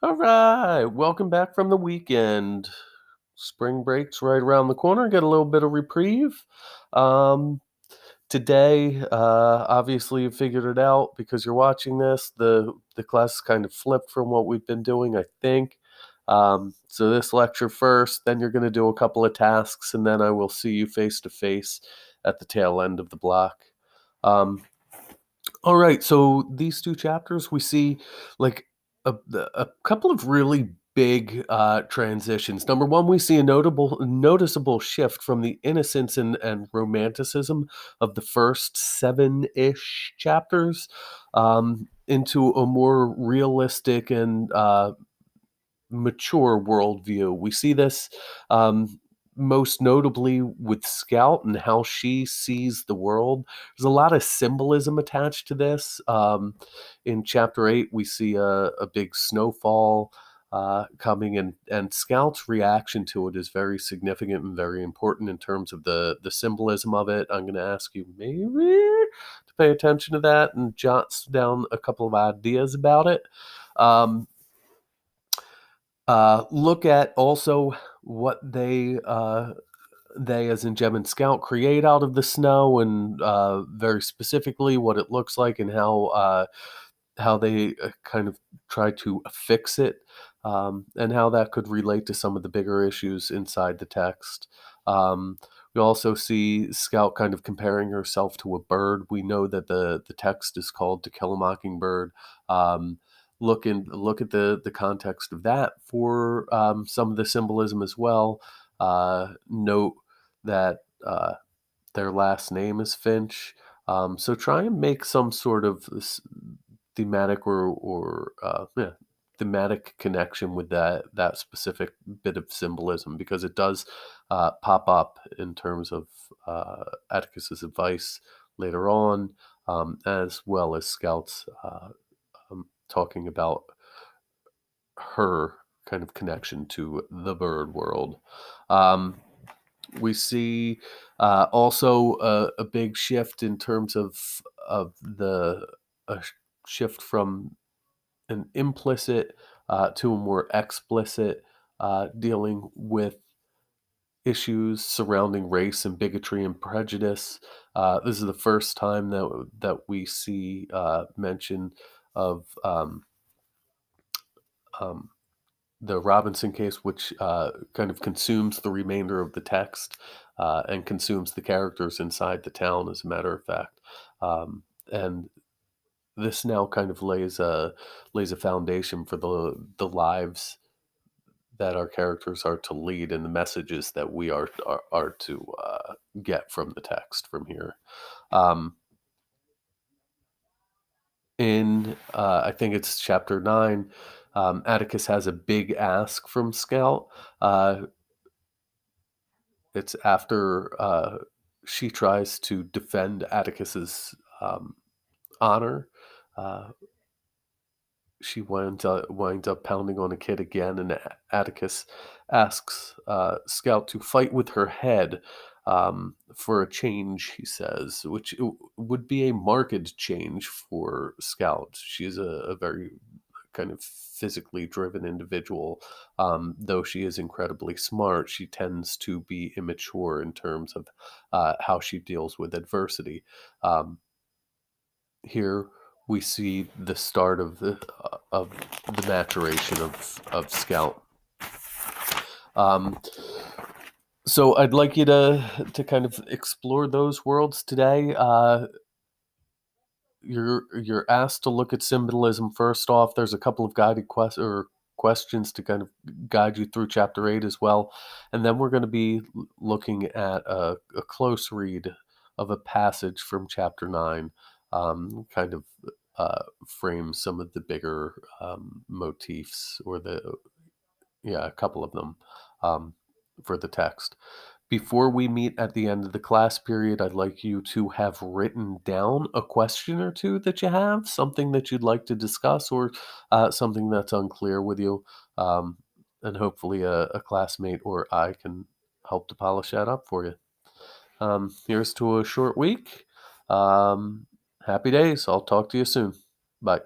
All right, welcome back from the weekend. Spring break's right around the corner. Get a little bit of reprieve. Um, Today, obviously, you figured it out because you're watching this. The class is kind of flipped from what we've been doing, I think. So this lecture first, then you're going to do a couple of tasks, and then I will see you face to face at the tail end of the block. Um, all right, so these two chapters, we see like a couple of really big transitions. Number one, we see a noticeable shift from the innocence and romanticism of the first seven-ish chapters into a more realistic and mature worldview. We see this most notably with Scout and how she sees the world. There's a lot of symbolism attached to this. In chapter 8, we see a big snowfall coming, and Scout's reaction to it is very significant and very important in terms of the symbolism of it. I'm going to ask you maybe to pay attention to that and jot down a couple of ideas about it. Um, Look at also what they as in Gem and Scout create out of the snow, and very specifically what it looks like and how they kind of try to fix it, and how that could relate to some of the bigger issues inside the text. We also see Scout kind of comparing herself to a bird. We know that the text is called To Kill a Mockingbird. Um, look at the context of that for some of the symbolism as well. Note that their last name is Finch. So try and make some sort of thematic or thematic connection with that specific bit of symbolism, because it does pop up in terms of Atticus's advice later on, as well as Scout's talking about her kind of connection to the bird world. We see also a big shift in terms of the a shift from an implicit to a more explicit dealing with issues surrounding race and bigotry and prejudice. This is the first time that we see mention of um, the Robinson case, which kind of consumes the remainder of the text and consumes the characters inside the town, as a matter of fact. And this now kind of lays a foundation for the lives that our characters are to lead and the messages that we are to get from the text from here. Um, in I think it's chapter 9, Atticus has a big ask from Scout. It's after she tries to defend Atticus's honor. Uh, she winds up pounding on a kid again, and Atticus asks Scout to fight with her head for a change, he says, which would be a marked change for Scout. She's a very kind of physically driven individual. Though she is incredibly smart, she tends to be immature in terms of how she deals with adversity. Um, Here we see the start of the maturation of Scout. Um, so I'd like you to kind of explore those worlds today. You're asked to look at symbolism first off. There's a couple of guided questions to kind of guide you through chapter 8 as well, and then we're going to be looking at a close read of a passage from chapter 9, kind of frames some of the bigger motifs, or a couple of them, um, for the text. Before we meet at the end of the class period, I'd like you to have written down a question or two that you have, something that you'd like to discuss, or something that's unclear with you. Um, and hopefully a classmate or I can help to polish that up for you. Here's to a short week. Um, Happy days. I'll talk to you soon. Bye.